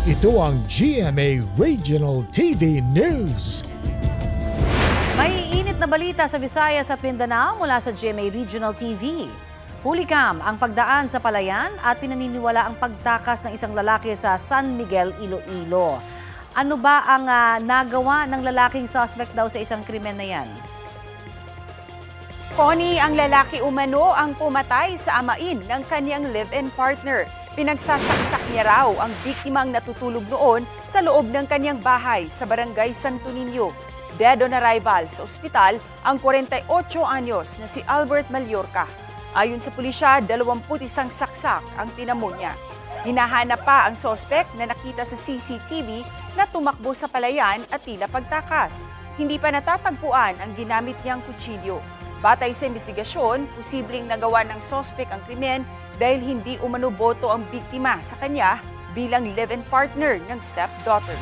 Ito ang GMA Regional TV News. May init na balita sa Visayas at Mindanao mula sa GMA Regional TV. Hulikam ang pagdaan sa palayan at pinaniniwala ang pagtakas ng isang lalaki sa San Miguel, Iloilo. Ano ba ang nagawa ng lalaking suspect daw sa isang krimen na yan? Connie, ang lalaki umano ang pumatay sa amain ng kanyang live-in partner. Pinagsasaksak niya raw ang biktimang natutulog noon sa loob ng kanyang bahay sa barangay Santo Niño. Dead on arrival sa ospital ang 48 anyos na si Albert Mallorca. Ayon sa pulisya, 21 saksak ang tinamo niya. Hinahanap pa ang sospek na nakita sa CCTV na tumakbo sa palayan at tila pagtakas. Hindi pa natatagpuan ang ginamit niyang kutsilyo. Batay sa investigasyon, posibleng nagawa ng sospek ang krimen dahil hindi umano boto ang biktima sa kanya bilang live-in partner ng stepdaughter.